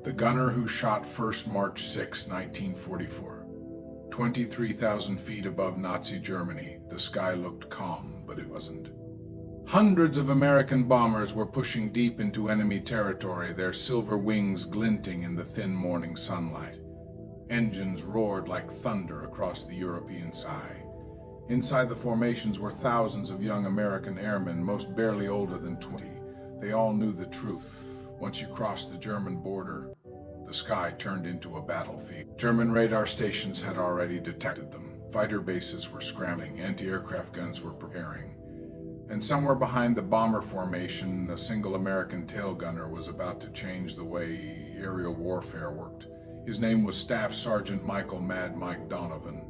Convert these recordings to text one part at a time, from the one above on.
The gunner who shot first March 6, 1944. 23,000 feet above Nazi Germany, the sky looked calm, but it wasn't. Hundreds of American bombers were pushing deep into enemy territory, their silver wings glinting in the thin morning sunlight. Engines roared like thunder across the European sky. Inside the formations were thousands of young American airmen, most barely older than 20. They all knew the truth. Once you crossed the German border, the sky turned into a battlefield. German radar stations had already detected them. Fighter bases were scrambling, anti-aircraft guns were preparing. And somewhere behind the bomber formation, a single American tail gunner was about to change the way aerial warfare worked. His name was Staff Sergeant Michael "Mad Mike" Donovan.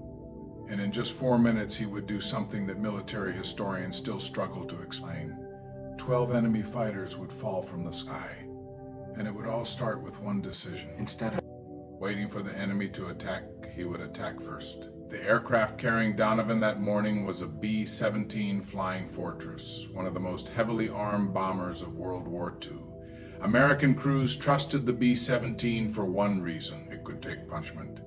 And in just 4 minutes, he would do something that military historians still struggle to explain. 12 enemy fighters would fall from the sky. And it would all start with one decision. Instead of waiting for the enemy to attack, he would attack first. The aircraft carrying Donovan that morning was a B-17 Flying Fortress, one of the most heavily armed bombers of World War II. American crews trusted the B-17 for one reason: it could take punishment.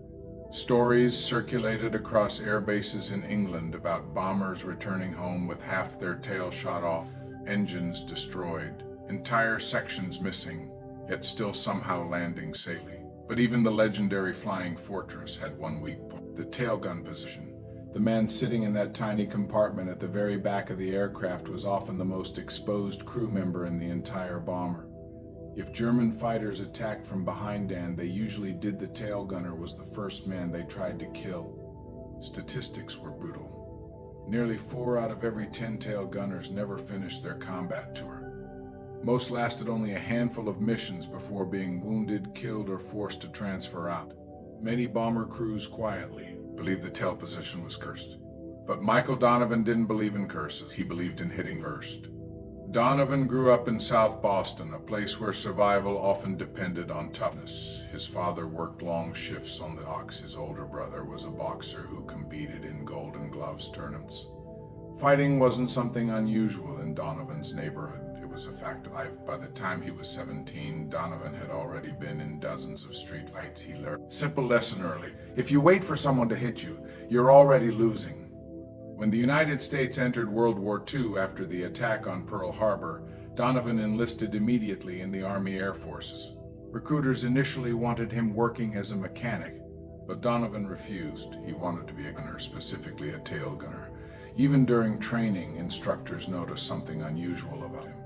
Stories circulated across air bases in England about bombers returning home with half their tail shot off, engines destroyed, entire sections missing, yet still somehow landing safely. But even the legendary Flying Fortress had one weak point: the tail gun position. The man sitting in that tiny compartment at the very back of the aircraft was often the most exposed crew member in the entire bomber. If German fighters attacked from behind, and they usually did, the tail gunner was the first man they tried to kill. Statistics were brutal. Nearly 4 out of every 10 tail gunners never finished their combat tour. Most lasted only a handful of missions before being wounded, killed, or forced to transfer out. Many bomber crews quietly believed the tail position was cursed. But Michael Donovan didn't believe in curses. He believed in hitting first. Donovan grew up in South Boston, a place where survival often depended on toughness. His father worked long shifts on the docks. His older brother was a boxer who competed in Golden Gloves tournaments. Fighting wasn't something unusual in Donovan's neighborhood. It was a fact of life. By the time he was 17, Donovan had already been in dozens of street fights. He learned a simple lesson early: if you wait for someone to hit you, you're already losing. When the United States entered World War II after the attack on Pearl Harbor, Donovan enlisted immediately in the Army Air Forces. Recruiters initially wanted him working as a mechanic, but Donovan refused. He wanted to be a gunner, specifically a tail gunner. Even during training, instructors noticed something unusual about him.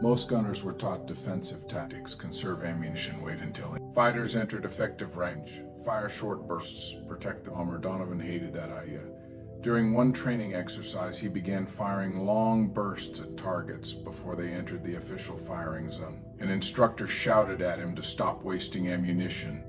Most gunners were taught defensive tactics: conserve ammunition, wait until fighters entered effective range, fire short bursts, protect the bomber. Donovan hated that idea. During one training exercise, he began firing long bursts at targets before they entered the official firing zone. An instructor shouted at him to stop wasting ammunition.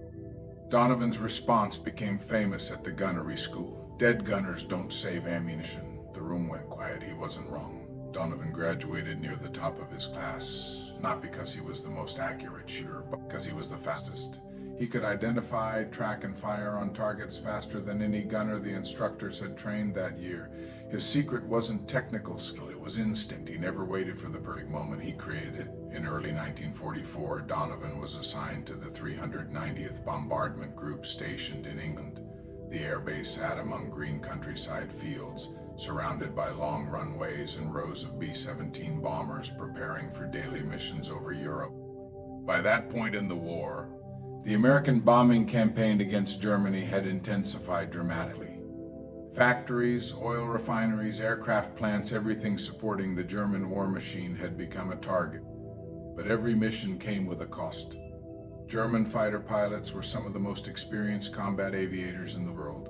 Donovan's response became famous at the gunnery school: "Dead gunners don't save ammunition." The room went quiet. He wasn't wrong. Donovan graduated near the top of his class, not because he was the most accurate shooter, but because he was the fastest. He could identify, track, and fire on targets faster than any gunner the instructors had trained that year. His secret wasn't technical skill, it was instinct. He never waited for the perfect moment, he created it. In early 1944, Donovan was assigned to the 390th Bombardment Group stationed in England. The airbase sat among green countryside fields, surrounded by long runways and rows of B-17 bombers preparing for daily missions over Europe. By that point in the war, the American bombing campaign against Germany had intensified dramatically. Factories, oil refineries, aircraft plants, everything supporting the German war machine had become a target. But every mission came with a cost. German fighter pilots were some of the most experienced combat aviators in the world.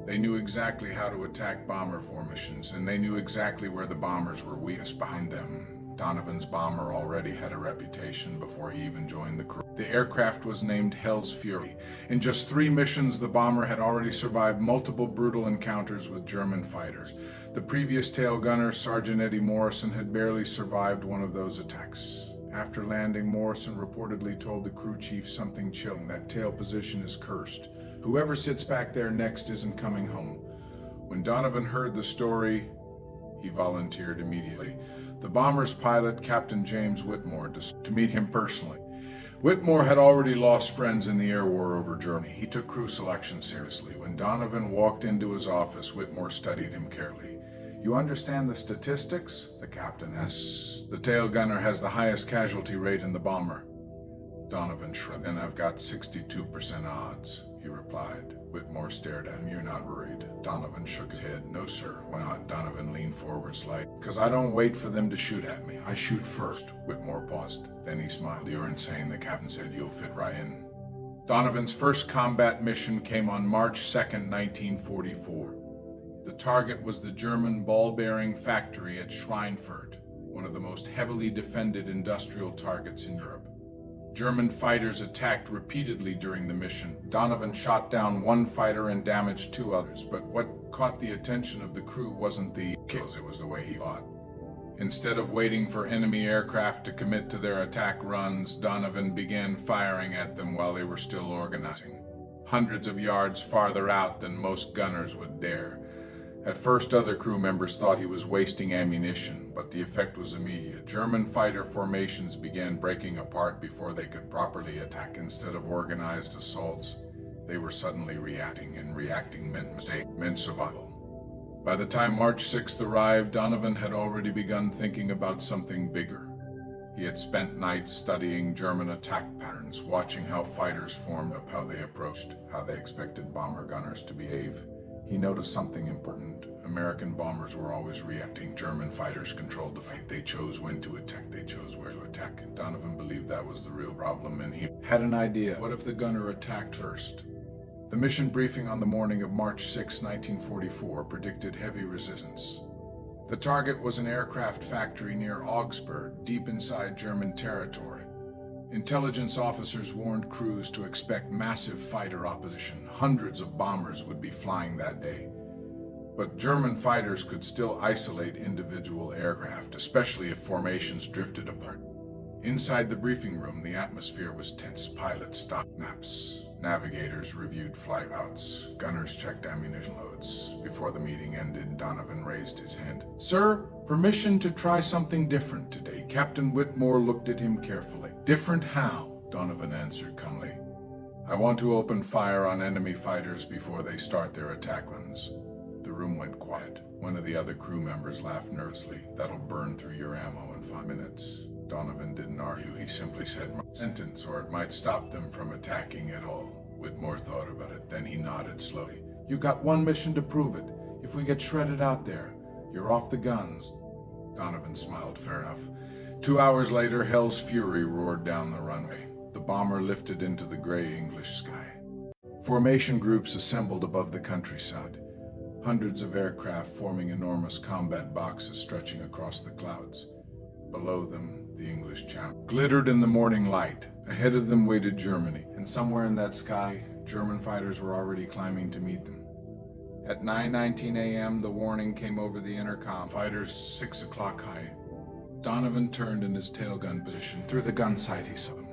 They knew exactly how to attack bomber formations, and they knew exactly where the bombers were weakest behind them. Donovan's bomber already had a reputation before he even joined the crew. The aircraft was named Hell's Fury. In just 3 missions, the bomber had already survived multiple brutal encounters with German fighters. The previous tail gunner, Sergeant Eddie Morrison, had barely survived one of those attacks. After landing, Morrison reportedly told the crew chief something chilling: "That tail position is cursed. Whoever sits back there next isn't coming home." When Donovan heard the story, he volunteered immediately. The bomber's pilot, Captain James Whitmore, to meet him personally. Whitmore had already lost friends in the air war over Germany. He took crew selection seriously. When Donovan walked into his office, Whitmore studied him carefully. "You understand the statistics?" the captain asked. "The tail gunner has the highest casualty rate in the bomber." Donovan shrugged. "And I've got 62% odds," he replied. Whitmore stared at him. "You're not worried?" Donovan shook his head. "No, sir." "Why not?" Donovan leaned forward slightly. "Because I don't wait for them to shoot at me. I shoot first." Whitmore paused. Then he smiled. "You're insane," the captain said. "You'll fit right in." Donovan's first combat mission came on March 2nd, 1944. The target was the German ball-bearing factory at Schweinfurt, one of the most heavily defended industrial targets in Europe. German fighters attacked repeatedly during the mission. Donovan shot down one fighter and damaged two others, but what caught the attention of the crew wasn't the kills, it was the way he fought. Instead of waiting for enemy aircraft to commit to their attack runs, Donovan began firing at them while they were still organizing, hundreds of yards farther out than most gunners would dare. At first, other crew members thought he was wasting ammunition, but the effect was immediate. German fighter formations began breaking apart before they could properly attack. Instead of organized assaults, they were suddenly reacting, and reacting meant survival. By the time March 6th arrived, Donovan had already begun thinking about something bigger. He had spent nights studying German attack patterns, watching how fighters formed up, how they approached, how they expected bomber gunners to behave. He noticed something important. American bombers were always reacting. German fighters controlled the fight. They chose when to attack. They chose where to attack. Donovan believed that was the real problem, and he had an idea. What if the gunner attacked first? The mission briefing on the morning of March 6, 1944, predicted heavy resistance. The target was an aircraft factory near Augsburg, deep inside German territory. Intelligence officers warned crews to expect massive fighter opposition. Hundreds of bombers would be flying that day. But German fighters could still isolate individual aircraft, especially if formations drifted apart. Inside the briefing room, the atmosphere was tense. Pilots stopped maps. Navigators reviewed flight routes. Gunners checked ammunition loads. Before the meeting ended, Donovan raised his hand. "Sir, permission to try something different today." Captain Whitmore looked at him carefully. "Different how?" Donovan answered calmly. "I want to open fire on enemy fighters before they start their attack runs." The room went quiet. One of the other crew members laughed nervously. "That'll burn through your ammo in 5 minutes. Donovan didn't argue. He simply said, "Sentence, or it might stop them from attacking at all." Whitmore thought about it. Then he nodded slowly. "You got one mission to prove it. If we get shredded out there, you're off the guns." Donovan smiled. "Fair enough." 2 hours later, Hell's Fury roared down the runway. The bomber lifted into the gray English sky. Formation groups assembled above the countryside. Hundreds of aircraft forming enormous combat boxes stretching across the clouds. Below them, the English Channel glittered in the morning light. Ahead of them waited Germany, and somewhere in that sky, German fighters were already climbing to meet them. At 9:19 a.m., the warning came over the intercom. "Fighters 6 o'clock high." Donovan turned in his tailgun position. Through the gun sight, he saw them.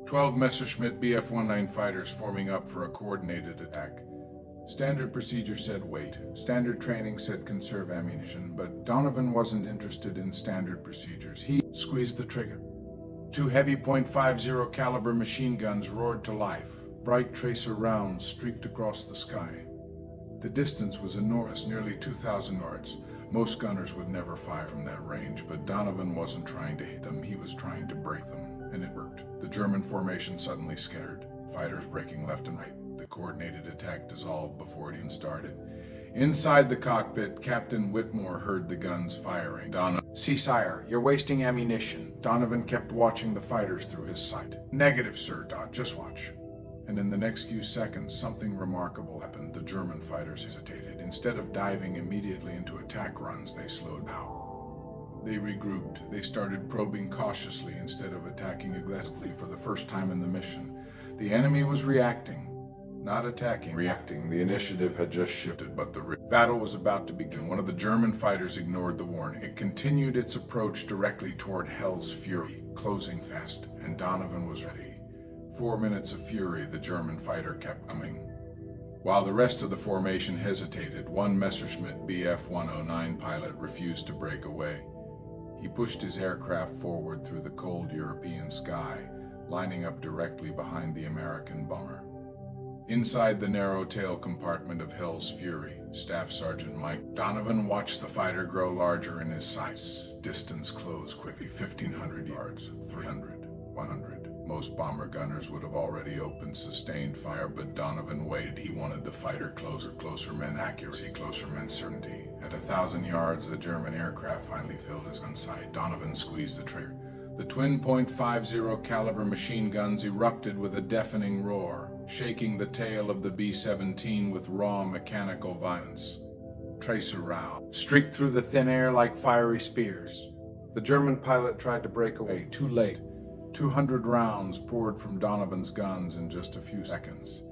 12 Messerschmitt Bf fighters forming up for a coordinated attack. Standard procedure said wait. Standard training said conserve ammunition, but Donovan wasn't interested in standard procedures. He squeezed the trigger. 2 heavy .50 caliber machine guns roared to life. Bright tracer rounds streaked across the sky. The distance was enormous, nearly 2,000 yards. Most gunners would never fire from that range, but Donovan wasn't trying to hit them. He was trying to break them, and it worked. The German formation suddenly scattered, fighters breaking left and right. The coordinated attack dissolved before it even started. Inside the cockpit, Captain Whitmore heard the guns firing. "See, sire, you're wasting ammunition." Donovan kept watching the fighters through his sight. "Negative, sir, just watch." And in the next few seconds, something remarkable happened. The German fighters hesitated. Instead of diving immediately into attack runs, they slowed down. They regrouped. They started probing cautiously instead of attacking aggressively for the first time in the mission. The enemy was reacting. Not attacking, reacting. The initiative had just shifted, but the battle was about to begin. One of the German fighters ignored the warning. It continued its approach directly toward Hell's Fury, closing fast, and Donovan was ready. 4 minutes of fury, the German fighter kept coming. While the rest of the formation hesitated, one Messerschmitt Bf 109 pilot refused to break away. He pushed his aircraft forward through the cold European sky, lining up directly behind the American bomber. Inside the narrow tail compartment of Hell's Fury, Staff Sergeant Michael Donovan watched the fighter grow larger in his sights. Distance closed quickly, 1,500 yards, 300, 100. Most bomber gunners would have already opened sustained fire, but Donovan waited. He wanted the fighter closer meant accuracy, closer meant certainty. At 1,000 yards, the German aircraft finally filled his gun sight. Donovan squeezed the trigger. The twin .50 caliber machine guns erupted with a deafening roar, shaking the tail of the B-17 with raw mechanical violence. Tracer round streaked through the thin air like fiery spears. The German pilot tried to break away, too late. 200 rounds poured from Donovan's guns in just a few seconds.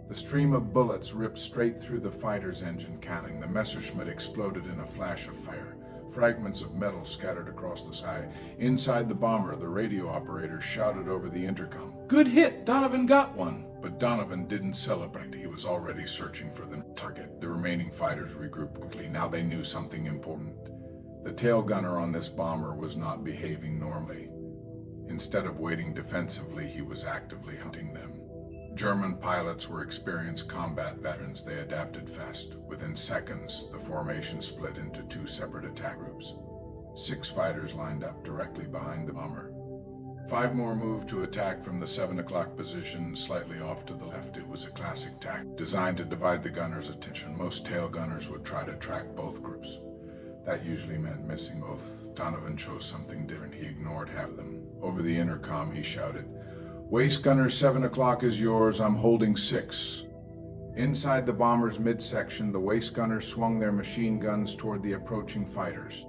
The stream of bullets ripped straight through the fighter's engine cowling. The Messerschmitt exploded in a flash of fire. Fragments of metal scattered across the sky. Inside the bomber, the radio operator shouted over the intercom, "Good hit! Donovan got one!" But Donovan didn't celebrate. He was already searching for the target. The remaining fighters regrouped quickly. Now they knew something important. The tail gunner on this bomber was not behaving normally. Instead of waiting defensively, he was actively hunting them. German pilots were experienced combat veterans. They adapted fast. Within seconds, the formation split into two separate attack groups. 6 fighters lined up directly behind the bomber. 5 more moved to attack from the 7 o'clock position, slightly off to the left. It was a classic tactic designed to divide the gunner's attention. Most tail gunners would try to track both groups. That usually meant missing both. Donovan chose something different. He ignored half of them. Over the intercom, he shouted, "Waist gunner 7 o'clock is yours. I'm holding 6. Inside the bomber's midsection, the waist gunners swung their machine guns toward the approaching fighters.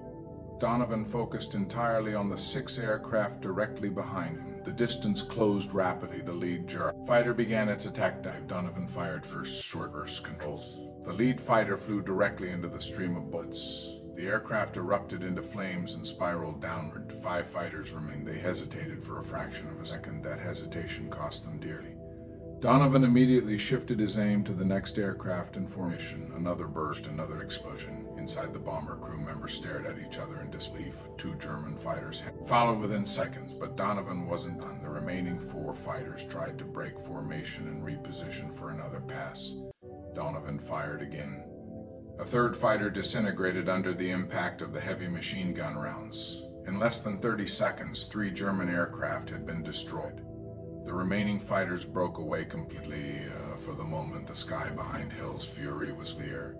Donovan focused entirely on the 6 aircraft directly behind him. The distance closed rapidly. The lead fighter began its attack dive. Donovan fired first, short burst controls. The lead fighter flew directly into the stream of bullets. The aircraft erupted into flames and spiraled downward. 5 fighters remained. They hesitated for a fraction of a second. That hesitation cost them dearly. Donovan immediately shifted his aim to the next aircraft in formation. Another burst, another explosion. Inside the bomber, crew members stared at each other in disbelief. 2 German fighters followed within seconds, but Donovan wasn't done. The remaining 4 fighters tried to break formation and reposition for another pass. Donovan fired again. A 3rd fighter disintegrated under the impact of the heavy machine gun rounds. In less than 30 seconds, 3 German aircraft had been destroyed. The remaining fighters broke away completely. For the moment, the sky behind Hell's Fury was clear.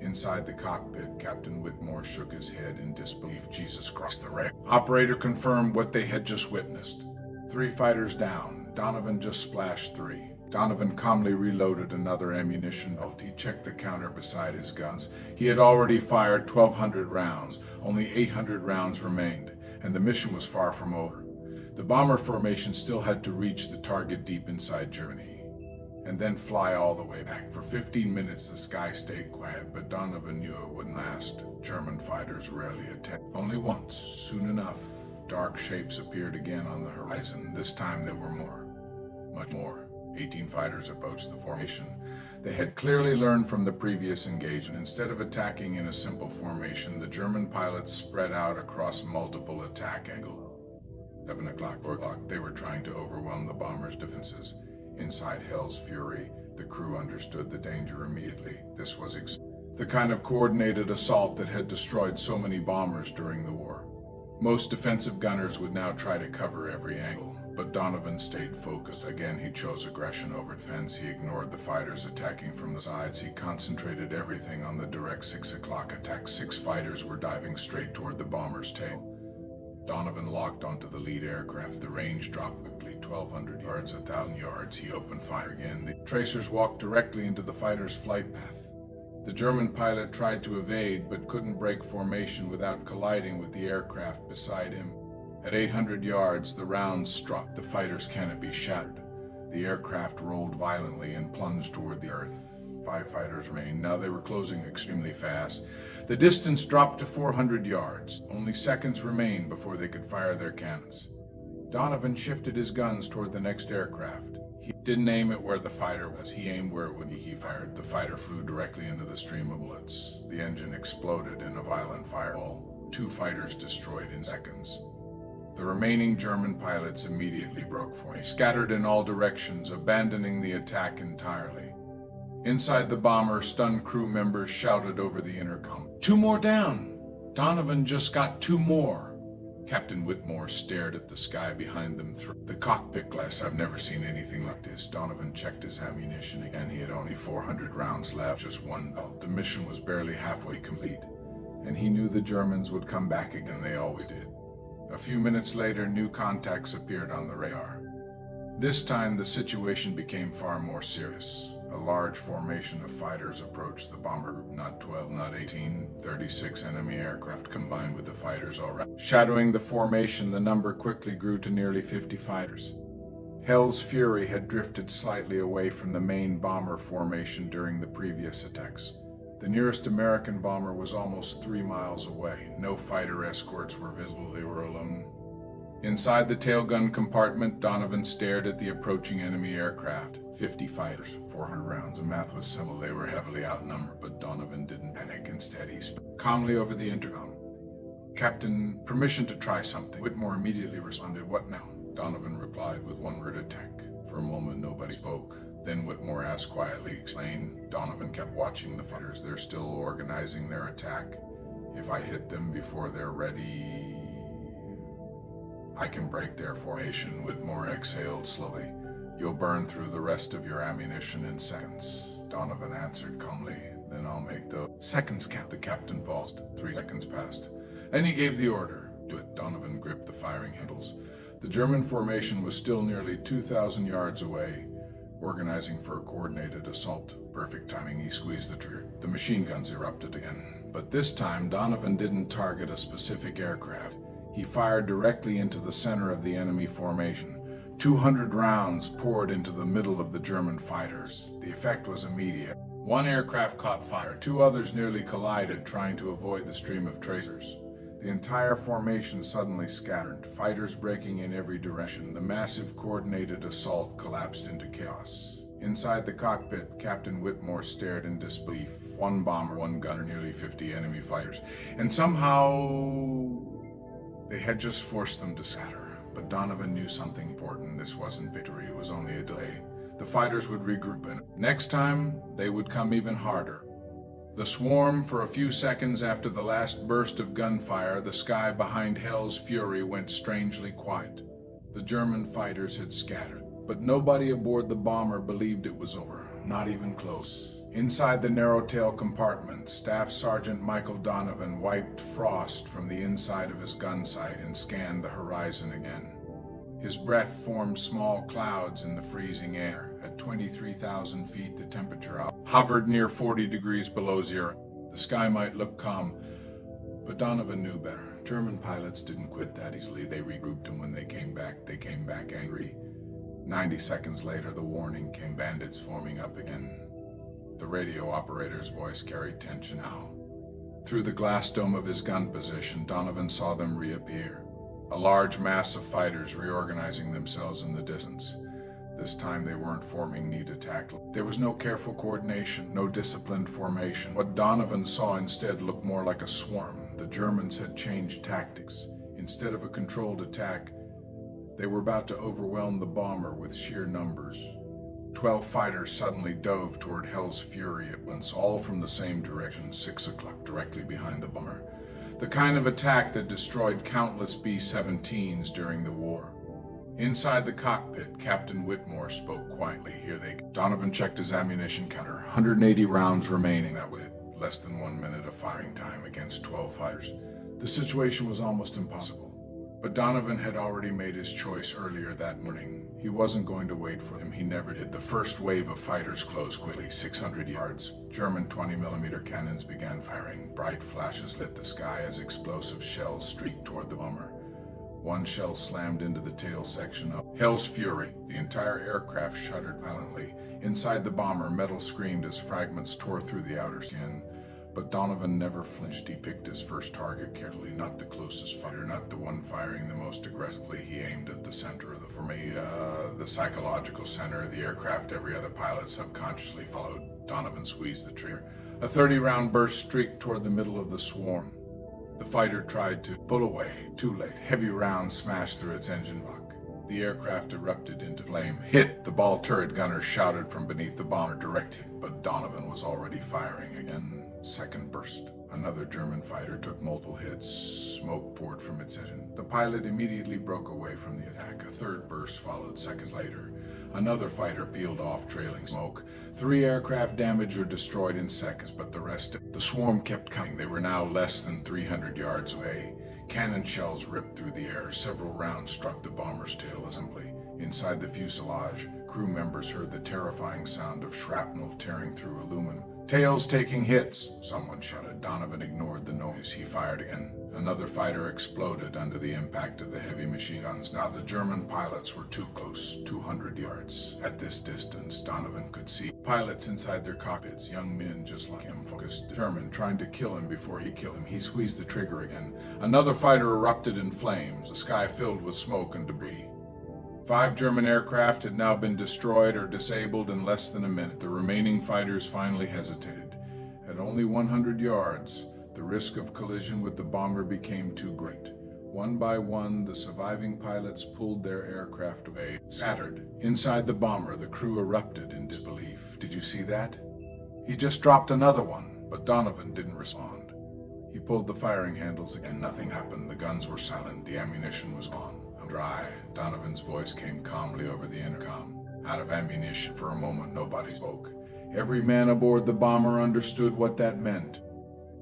Inside the cockpit, Captain Whitmore shook his head in disbelief. Jesus Christ, the wreck. Operator confirmed what they had just witnessed. 3 fighters down. Donovan just splashed 3. Donovan calmly reloaded another ammunition belt. He checked the counter beside his guns. He had already fired 1,200 rounds. Only 800 rounds remained, and the mission was far from over. The bomber formation still had to reach the target deep inside Germany, and then fly all the way back. For 15 minutes, the sky stayed quiet, but Donovan knew it wouldn't last. German fighters rarely attacked. Only once, soon enough, dark shapes appeared again on the horizon. This time there were more, much more. 18 fighters approached the formation. They had clearly learned from the previous engagement. Instead of attacking in a simple formation, the German pilots spread out across multiple attack angles. 7 o'clock, 4 o'clock, they were trying to overwhelm the bomber's defenses. Inside Hell's Fury, the crew understood the danger immediately. This was the kind of coordinated assault that had destroyed so many bombers during the war. Most defensive gunners would now try to cover every angle, but Donovan stayed focused. Again, he chose aggression over defense. He ignored the fighters attacking from the sides. He concentrated everything on the direct 6 o'clock attack. 6 fighters were diving straight toward the bomber's tail. Donovan locked onto the lead aircraft. The range dropped quickly, 1,200 yards, 1,000 yards. He opened fire again. The tracers walked directly into the fighter's flight path. The German pilot tried to evade, but couldn't break formation without colliding with the aircraft beside him. At 800 yards, the rounds struck. The fighter's canopy shattered. The aircraft rolled violently and plunged toward the earth. 5 fighters remained. Now they were closing extremely fast. The distance dropped to 400 yards. Only seconds remained before they could fire their cannons. Donovan shifted his guns toward the next aircraft. He didn't aim at where the fighter was. He aimed where it would be. He fired. The fighter flew directly into the stream of bullets. The engine exploded in a violent fireball. 2 fighters destroyed in seconds. The remaining German pilots immediately broke free, scattered in all directions, abandoning the attack entirely. Inside the bomber, stunned crew members shouted over the intercom, "2 more down! Donovan just got 2 more!" Captain Whitmore stared at the sky behind them through the cockpit glass. "I've never seen anything like this." Donovan checked his ammunition again. He had only 400 rounds left, just one belt. The mission was barely halfway complete, and he knew the Germans would come back again. They always did. A few minutes later, new contacts appeared on the radar. This time, the situation became far more serious. A large formation of fighters approached the bomber group. Not 12, not 18, 36 enemy aircraft combined with the fighters already. Shadowing the formation, the number quickly grew to nearly 50 fighters. Hell's Fury had drifted slightly away from the main bomber formation during the previous attacks. The nearest American bomber was almost 3 miles away. No fighter escorts were visible. They were alone. Inside the tailgun compartment, Donovan stared at the approaching enemy aircraft. 50 fighters, 400 rounds. The math was simple. They were heavily outnumbered, but Donovan didn't panic. Instead, he spoke calmly over the intercom. "Captain, permission to try something." Whitmore immediately responded, "What now?" Donovan replied with one word, "Attack." For a moment, nobody spoke. Then Whitmore asked quietly, "Explain." Donovan kept watching the fighters. "They're still organizing their attack. If I hit them before they're ready, I can break their formation." Whitmore exhaled slowly. "You'll burn through the rest of your ammunition in seconds." Donovan answered calmly, "Then I'll make the seconds count." The captain paused. 3 seconds passed. Then he gave the order, "Do it." Donovan gripped the firing handles. The German formation was still nearly 2,000 yards away, organizing for a coordinated assault. Perfect timing, he squeezed the trigger. The machine guns erupted again. But this time, Donovan didn't target a specific aircraft. He fired directly into the center of the enemy formation. 200 rounds poured into the middle of the German fighters. The effect was immediate. 1 aircraft caught fire. 2 others nearly collided, trying to avoid the stream of tracers. The entire formation suddenly scattered, fighters breaking in every direction. The massive coordinated assault collapsed into chaos. Inside the cockpit, Captain Whitmore stared in disbelief. 1 bomber, 1 gunner, nearly 50 enemy fighters. And somehow they had just forced them to scatter. But Donovan knew something important. This wasn't victory, it was only a delay. The fighters would regroup, and next time, they would come even harder. The swarm, for a few seconds after the last burst of gunfire, the sky behind Hell's Fury went strangely quiet. The German fighters had scattered, but nobody aboard the bomber believed it was over, not even close. Inside the narrow-tail compartment, Staff Sergeant Michael Donovan wiped frost from the inside of his gun sight and scanned the horizon again. His breath formed small clouds in the freezing air. At 23,000 feet, the temperature hovered near 40 degrees below zero. The sky might look calm, but Donovan knew better. German pilots didn't quit that easily. They regrouped, and when they came back angry. 90 seconds later, the warning came: bandits forming up again. The radio operator's voice carried tension now. Through the glass dome of his gun position, Donovan saw them reappear. A large mass of fighters reorganizing themselves in the distance. This time they weren't forming neat attack. There was no careful coordination, no disciplined formation. What Donovan saw instead looked more like a swarm. The Germans had changed tactics. Instead of a controlled attack, they were about to overwhelm the bomber with sheer numbers. 12 fighters suddenly dove toward Hell's Fury at once, all from the same direction, 6 o'clock, directly behind the bomber. The kind of attack that destroyed countless B-17s during the war. Inside the cockpit, Captain Whitmore spoke quietly. "Here they go." Donovan checked his ammunition counter. 180 rounds remaining. That was it. Less than 1 minute of firing time against 12 fighters. The situation was almost impossible. But Donovan had already made his choice earlier that morning. He wasn't going to wait for them. He never did. The first wave of fighters closed quickly, 600 yards. German 20mm cannons began firing. Bright flashes lit the sky as explosive shells streaked toward the bomber. 1 shell slammed into the tail section of Hell's Fury. The entire aircraft shuddered violently. Inside the bomber, metal screamed as fragments tore through the outer skin. But Donovan never flinched. He picked his first target carefully, not the closest fighter, not the one firing the most aggressively. He aimed at the center of the psychological center of the aircraft. Every other pilot subconsciously followed. Donovan squeezed the trigger. A 30-round burst streaked toward the middle of the swarm. The fighter tried to pull away. Too late. Heavy rounds smashed through its engine block. The aircraft erupted into flame. Hit! The ball turret gunner shouted from beneath the bomber directly, but Donovan was already firing again. Second burst. Another German fighter took multiple hits. Smoke poured from its engine. The pilot immediately broke away from the attack. A third burst followed seconds later. Another fighter peeled off, trailing smoke. 3 aircraft damaged or destroyed in seconds, but the rest... The swarm kept coming. They were now less than 300 yards away. Cannon shells ripped through the air. Several rounds struck the bomber's tail assembly. Inside the fuselage, crew members heard the terrifying sound of shrapnel tearing through aluminum. Tails taking hits, someone shouted. Donovan ignored the noise. He fired again. Another fighter exploded under the impact of the heavy machine guns. Now the German pilots were too close, 200 yards. At this distance, Donovan could see pilots inside their cockpits, young men just like him, focused, determined, trying to kill him before he killed him. He squeezed the trigger again. Another fighter erupted in flames, the sky filled with smoke and debris. 5 German aircraft had now been destroyed or disabled in less than a minute. The remaining fighters finally hesitated. At only 100 yards, the risk of collision with the bomber became too great. One by one, the surviving pilots pulled their aircraft away, scattered. Inside the bomber, the crew erupted in disbelief. Did you see that? He just dropped another one, but Donovan didn't respond. He pulled the firing handles again. Nothing happened. The guns were silent. The ammunition was gone. Dry. Donovan's voice came calmly over the intercom. Out of ammunition. For a moment, nobody spoke. Every man aboard the bomber understood what that meant.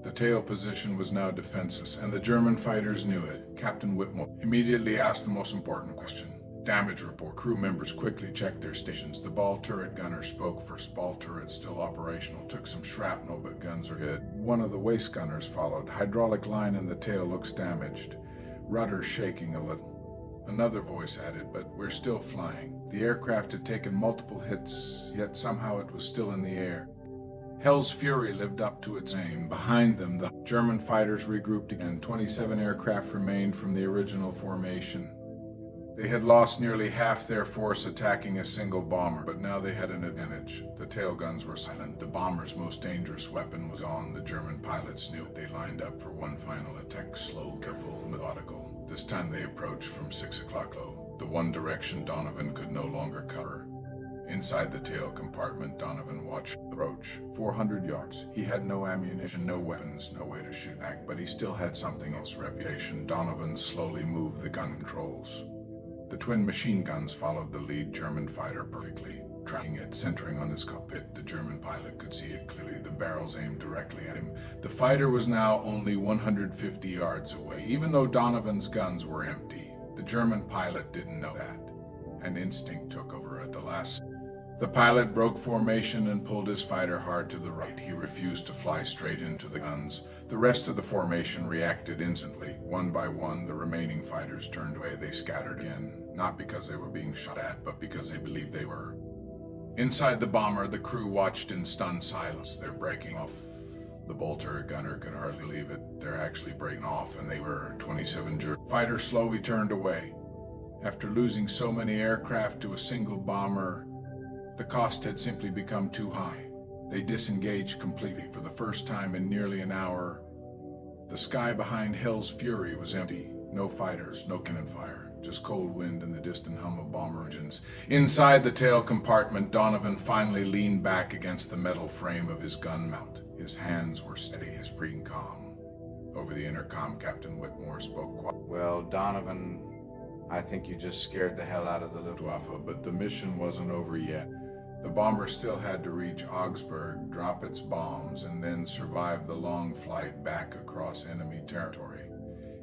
The tail position was now defenseless, and the German fighters knew it. Captain Whitmore immediately asked the most important question. Damage report. Crew members quickly checked their stations. The ball turret gunner spoke first. Ball turret still operational. Took some shrapnel, but guns are good. One of the waist gunners followed. Hydraulic line in the tail looks damaged. Rudder shaking a little. Another voice added, but we're still flying. The aircraft had taken multiple hits, yet somehow it was still in the air. Hell's Fury lived up to its name. Behind them, the German fighters regrouped again. 27 aircraft remained from the original formation. They had lost nearly half their force attacking a single bomber, but now they had an advantage. The tail guns were silent. The bomber's most dangerous weapon was on. The German pilots knew it. They lined up for one final attack, slow, careful, methodical. This time they approached from 6 o'clock low, the one direction Donovan could no longer cover. Inside the tail compartment, Donovan watched the approach. 400 yards. He had no ammunition, no weapons, no way to shoot back, but he still had something else, reputation. Donovan slowly moved the gun controls. The twin machine guns followed the lead German fighter perfectly, tracking it, centering on his cockpit. The German pilot could see it clearly, the barrels aimed directly at him. The fighter was now only 150 yards away. Even though Donovan's guns were empty, the German pilot didn't know that. An instinct took over at the last. The pilot broke formation and pulled his fighter hard to the right. He refused to fly straight into the guns. The rest of the formation reacted instantly. One by one, the remaining fighters turned away. They scattered in, not because they were being shot at, but because they believed they were. Inside the bomber, the crew watched in stunned silence. They're breaking off. The ball turret gunner could hardly believe it. They're actually breaking off, and they were 27 German fighters slowly turned away. After losing so many aircraft to a single bomber, the cost had simply become too high. They disengaged completely. For the first time in nearly an hour, the sky behind Hell's Fury was empty. No fighters, no cannon fire, just cold wind and the distant hum of bomber engines. Inside the tail compartment, Donovan finally leaned back against the metal frame of his gun mount. His hands were steady, his breathing calm. Over the intercom, Captain Whitmore spoke quietly. Well, Donovan, I think you just scared the hell out of the Luftwaffe, but the mission wasn't over yet. The bomber still had to reach Augsburg, drop its bombs, and then survive the long flight back across enemy territory.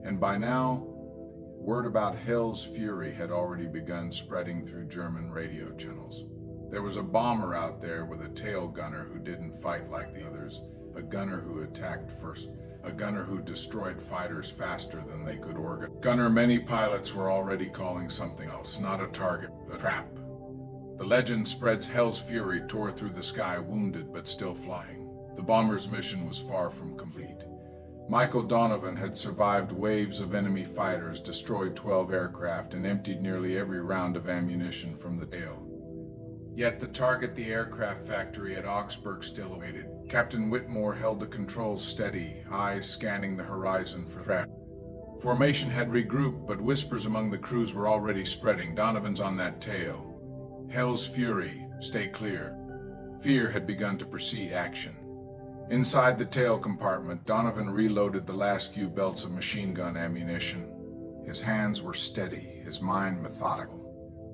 And by now, word about Hell's Fury had already begun spreading through German radio channels. There was a bomber out there with a tail gunner who didn't fight like the others, a gunner who attacked first, a gunner who destroyed fighters faster than they could organize. Gunner many pilots were already calling something else, not a target, a trap. The legend spreads Hell's Fury tore through the sky, wounded but still flying. The bomber's mission was far from complete. Michael Donovan had survived waves of enemy fighters, destroyed 12 aircraft, and emptied nearly every round of ammunition from the tail. Yet the target, the aircraft factory at Augsburg, still awaited. Captain Whitmore held the controls steady, eyes scanning the horizon for threat. Formation had regrouped, but whispers among the crews were already spreading. Donovan's on that tail. Hell's fury, stay clear. Fear had begun to precede action. Inside the tail compartment, Donovan reloaded the last few belts of machine gun ammunition. His hands were steady, his mind methodical.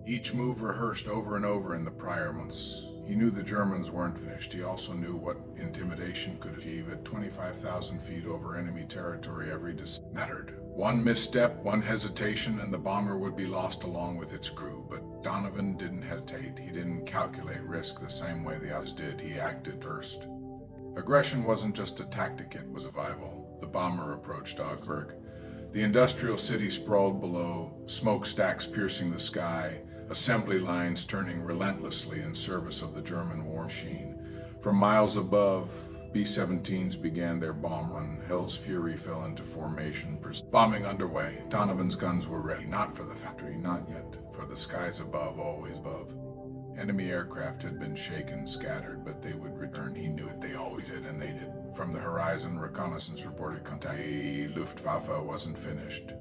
Each move rehearsed over and over in the prior months. He knew the Germans weren't finished. He also knew what intimidation could achieve at 25,000 feet over enemy territory. Every descent mattered. One misstep, one hesitation, and the bomber would be lost along with its crew. But Donovan didn't hesitate. He didn't calculate risk the same way the others did. He acted first. Aggression wasn't just a tactic, it was survival. The bomber approached Augsburg. The industrial city sprawled below, smokestacks piercing the sky, assembly lines turning relentlessly in service of the German war machine. From miles above, B-17s began their bomb run. Hell's fury fell into formation. Bombing underway. Donovan's guns were ready, not for the factory, not yet. For the skies above, always above. Enemy aircraft had been shaken, scattered, but they would return. He knew it. They always did, and they did. From the horizon, reconnaissance reported contact. Luftwaffe wasn't finished.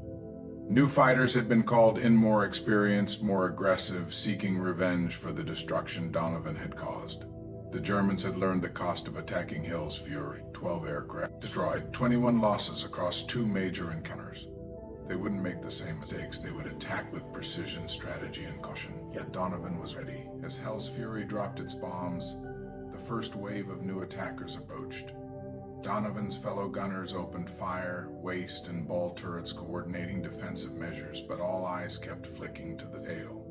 New fighters had been called in, more experienced, more aggressive, seeking revenge for the destruction Donovan had caused. The Germans had learned the cost of attacking Hell's fury. 12 aircraft destroyed, 21 losses across 2 major encounters. They wouldn't make the same mistakes. They would attack with precision, strategy, and caution. Yet Donovan was ready. As Hell's fury dropped its bombs, the first wave of new attackers approached. Donovan's fellow gunners opened fire, waist and ball turrets coordinating defensive measures, but all eyes kept flicking to the tail.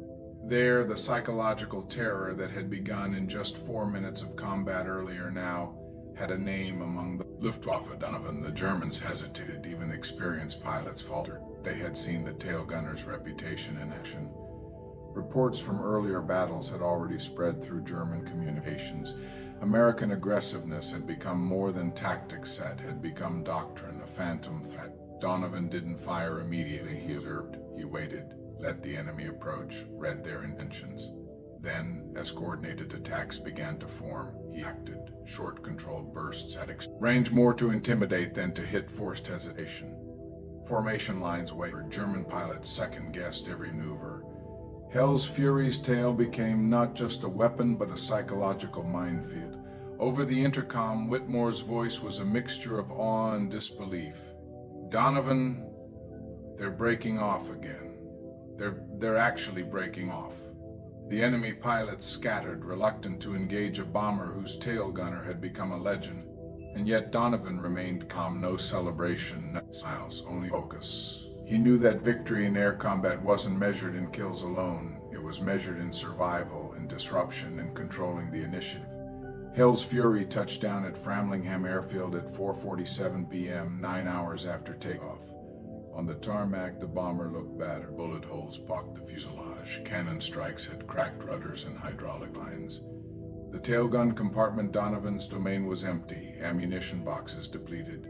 There, the psychological terror that had begun in just 4 minutes of combat earlier now had a name among the Luftwaffe. Donovan. The Germans hesitated, even experienced pilots faltered. They had seen the tail gunner's reputation in action. Reports from earlier battles had already spread through German communications. American aggressiveness had become more than tactics, had become doctrine, a phantom threat. Donovan didn't fire immediately. He observed, he waited, let the enemy approach, read their intentions. Then, as coordinated attacks began to form, he acted. Short controlled bursts had range more to intimidate than to hit, forced hesitation. Formation lines wavered. German pilots second-guessed every maneuver. Hell's fury's tail became not just a weapon, but a psychological minefield. Over the intercom, Whitmore's voice was a mixture of awe and disbelief. Donovan, they're breaking off again. They're actually breaking off. The enemy pilots scattered, reluctant to engage a bomber whose tail gunner had become a legend. And yet Donovan remained calm, no celebration, no smiles, only focus. He knew that victory in air combat wasn't measured in kills alone. It was measured in survival, in disruption, in controlling the initiative. Hell's fury touched down at Framlingham Airfield at 4:47 p.m., 9 hours after takeoff. On the tarmac, the bomber looked battered. Bullet holes pocked the fuselage. Cannon strikes had cracked rudders and hydraulic lines. The tailgun compartment, Donovan's domain, was empty, ammunition boxes depleted,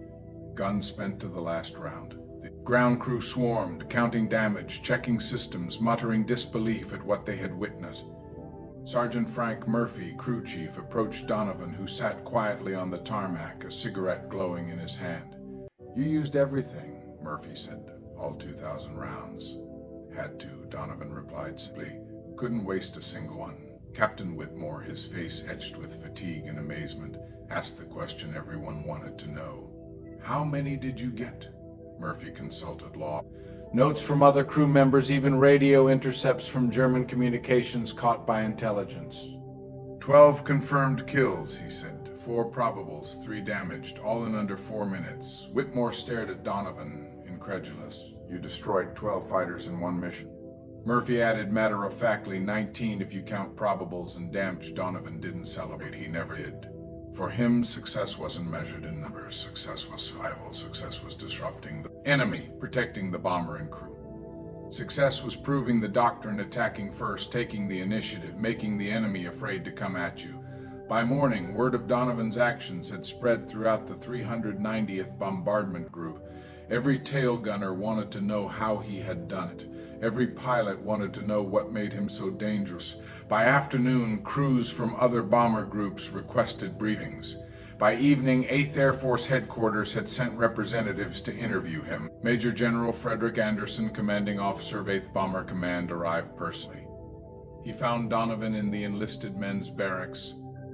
guns spent to the last round. The ground crew swarmed, counting damage, checking systems, muttering disbelief at what they had witnessed. Sergeant Frank Murphy, crew chief, approached Donovan, who sat quietly on the tarmac, a cigarette glowing in his hand. "You used everything," Murphy said. "All 2,000 rounds." "Had to," Donovan replied simply. "Couldn't waste a single one." Captain Whitmore, his face etched with fatigue and amazement, asked the question everyone wanted to know. "How many did you get?" Murphy consulted law. Notes from other crew members, even radio intercepts from German communications caught by intelligence. 12 confirmed kills, he said. 4 probables, 3 damaged, all in under 4 minutes. Whitmore stared at Donovan, incredulous. "You destroyed 12 fighters in one mission." Murphy added matter-of-factly, 19 if you count probables and damage. Donovan didn't celebrate. He never did. For him, success wasn't measured in numbers. Success was survival. Success was disrupting the enemy, protecting the bomber and crew. Success was proving the doctrine, attacking first, taking the initiative, making the enemy afraid to come at you. By morning, word of Donovan's actions had spread throughout the 390th Bombardment Group. Every tail gunner wanted to know how he had done it. Every pilot wanted to know what made him so dangerous. By afternoon, crews from other bomber groups requested briefings. By evening, 8th Air Force Headquarters had sent representatives to interview him. Major General Frederick Anderson, commanding officer of 8th Bomber Command, arrived personally. He found Donovan in the enlisted men's barracks,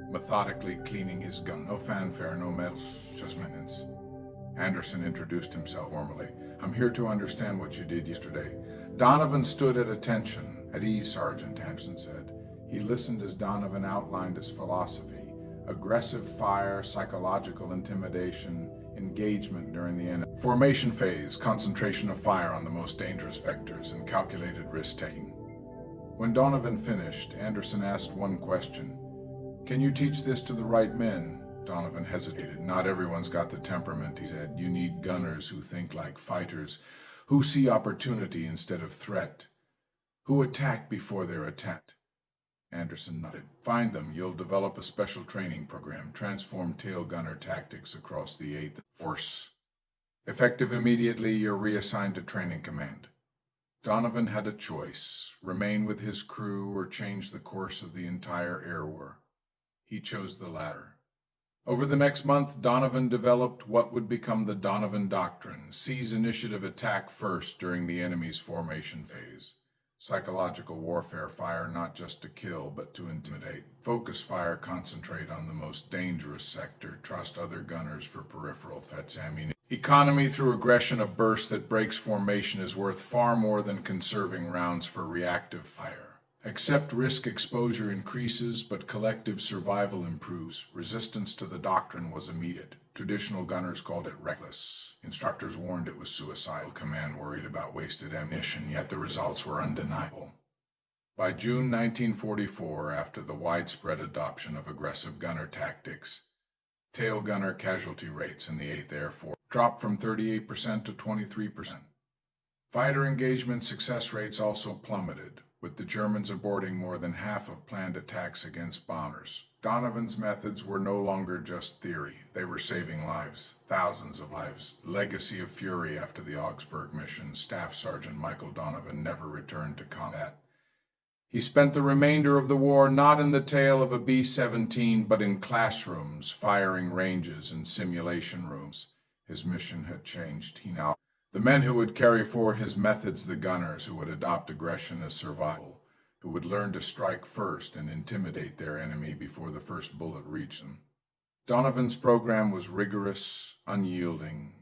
methodically cleaning his gun. No fanfare, no medals, just maintenance. Anderson introduced himself formally. "I'm here to understand what you did yesterday." Donovan stood at attention. "At ease, Sergeant," Anderson said. He listened as Donovan outlined his philosophy: aggressive fire, psychological intimidation, engagement during the enemy formation phase, concentration of fire on the most dangerous vectors, and calculated risk-taking. When Donovan finished, Anderson asked one question. "Can you teach this to the right men?" Donovan hesitated. "Not everyone's got the temperament," he said. "You need gunners who think like fighters, who see opportunity instead of threat, who attack before they're attacked." Anderson nodded. "Find them. You'll develop a special training program, transform tail gunner tactics across the 8th Force. Effective immediately, you're reassigned to training command." Donovan had a choice: remain with his crew or change the course of the entire air war. He chose the latter. Over the next month, Donovan developed what would become the Donovan doctrine: seize initiative, attack first during the enemy's formation phase. Psychological warfare: fire not just to kill, but to intimidate. Focus fire, concentrate on the most dangerous sector, trust other gunners for peripheral threats, ammunition. Economy through aggression: a burst that breaks formation is worth far more than conserving rounds for reactive fire. Accept risk, exposure increases, but collective survival improves. Resistance to the doctrine was immediate. Traditional gunners called it reckless. Instructors warned it was suicidal. Command worried about wasted ammunition, yet the results were undeniable. By June 1944, after the widespread adoption of aggressive gunner tactics, tail gunner casualty rates in the 8th Air Force dropped from 38% to 23%. Fighter engagement success rates also plummeted, with the Germans aborting more than half of planned attacks against bombers. Donovan's methods were no longer just theory. They were saving lives, thousands of lives. Legacy of fury: after the Augsburg mission, Staff Sergeant Michael Donovan never returned to combat. He spent the remainder of the war not in the tail of a B-17, but in classrooms, firing ranges, and simulation rooms. His mission had changed. The men who would carry forward his methods, the gunners who would adopt aggression as survival, who would learn to strike first and intimidate their enemy before the first bullet reached them. Donovan's program was rigorous, unyielding,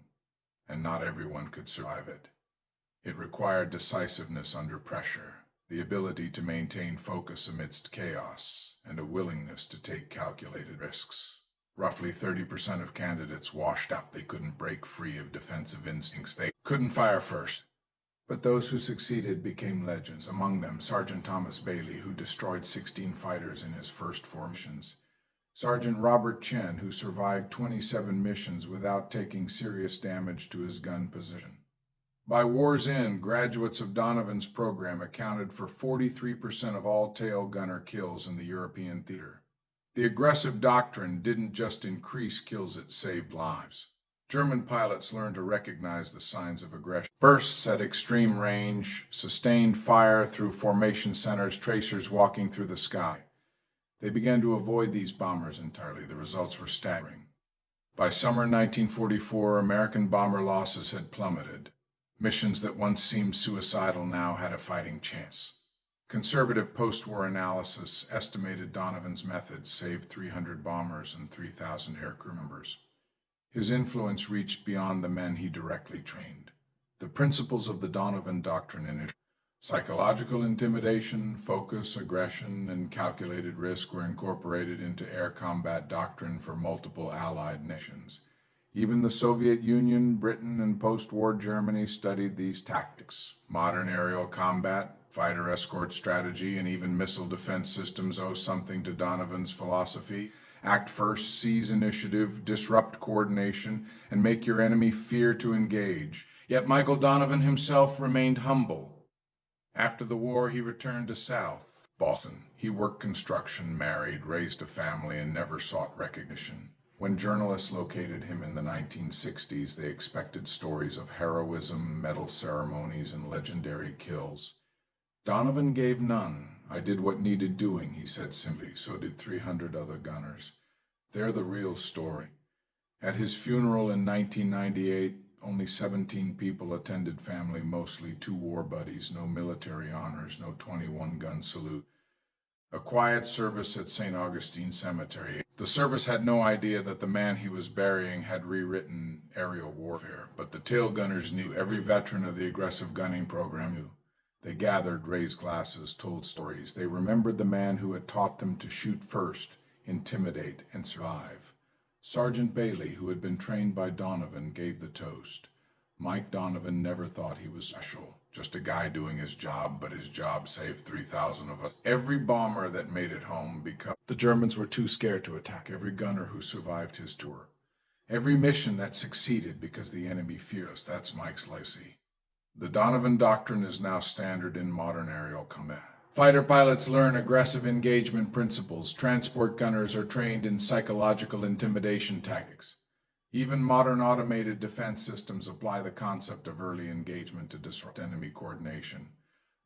and not everyone could survive it. It required decisiveness under pressure, the ability to maintain focus amidst chaos, and a willingness to take calculated risks. Roughly 30% of candidates washed out. They couldn't break free of defensive instincts. They couldn't fire first. But those who succeeded became legends. Among them, Sergeant Thomas Bailey, who destroyed 16 fighters in his first 4 missions. Sergeant Robert Chen, who survived 27 missions without taking serious damage to his gun position. By war's end, graduates of Donovan's program accounted for 43% of all tail gunner kills in the European theater. The aggressive doctrine didn't just increase kills, it saved lives. German pilots learned to recognize the signs of aggression: bursts at extreme range, sustained fire through formation centers, tracers walking through the sky. They began to avoid these bombers entirely. The results were staggering. By summer 1944, American bomber losses had plummeted. Missions that once seemed suicidal now had a fighting chance. Conservative post-war analysis estimated Donovan's methods saved 300 bombers and 3,000 aircrew members. His influence reached beyond the men he directly trained. The principles of the Donovan doctrine in psychological intimidation, focus, aggression, and calculated risk were incorporated into air combat doctrine for multiple Allied nations. Even the Soviet Union, Britain, and post-war Germany studied these tactics. Modern aerial combat, fighter escort strategy, and even missile defense systems owe something to Donovan's philosophy. Act first, seize initiative, disrupt coordination, and make your enemy fear to engage. Yet Michael Donovan himself remained humble. After the war, he returned to South Boston. He worked construction, married, raised a family, and never sought recognition. When journalists located him in the 1960s, they expected stories of heroism, medal ceremonies, and legendary kills. Donovan gave none. "I did what needed doing," he said simply. So did 300 other gunners. They're the real story. At his funeral in 1998, only 17 people attended, family mostly, 2 war buddies, no military honors, no 21-gun salute. A quiet service at St. Augustine Cemetery. The service had no idea that the man he was burying had rewritten aerial warfare, but the tail gunners knew. Every veteran of the aggressive gunning program knew. They gathered, raised glasses, told stories. They remembered the man who had taught them to shoot first, intimidate, and survive. Sergeant Bailey, who had been trained by Donovan, gave the toast. Mike Donovan never thought he was special, just a guy doing his job, but his job saved 3,000 of us. Every bomber that made it home, because the Germans were too scared to attack. Every gunner who survived his tour. Every mission that succeeded because the enemy feared us. That's Mike's legacy. The Donovan doctrine is now standard in modern aerial combat. Fighter pilots learn aggressive engagement principles. Transport gunners are trained in psychological intimidation tactics. Even modern automated defense systems apply the concept of early engagement to disrupt enemy coordination.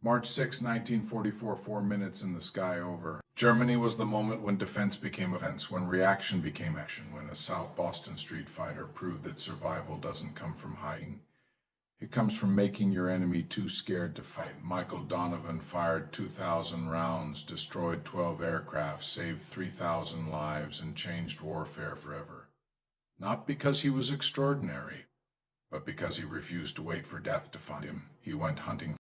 March 6, 1944, 4 minutes in the sky over. Germany was the moment when defense became offense, when reaction became action, when a South Boston street fighter proved that survival doesn't come from hiding. It comes from making your enemy too scared to fight. Michael Donovan fired 2,000 rounds, destroyed 12 aircraft, saved 3,000 lives, and changed warfare forever. Not because he was extraordinary, but because he refused to wait for death to find him. He went hunting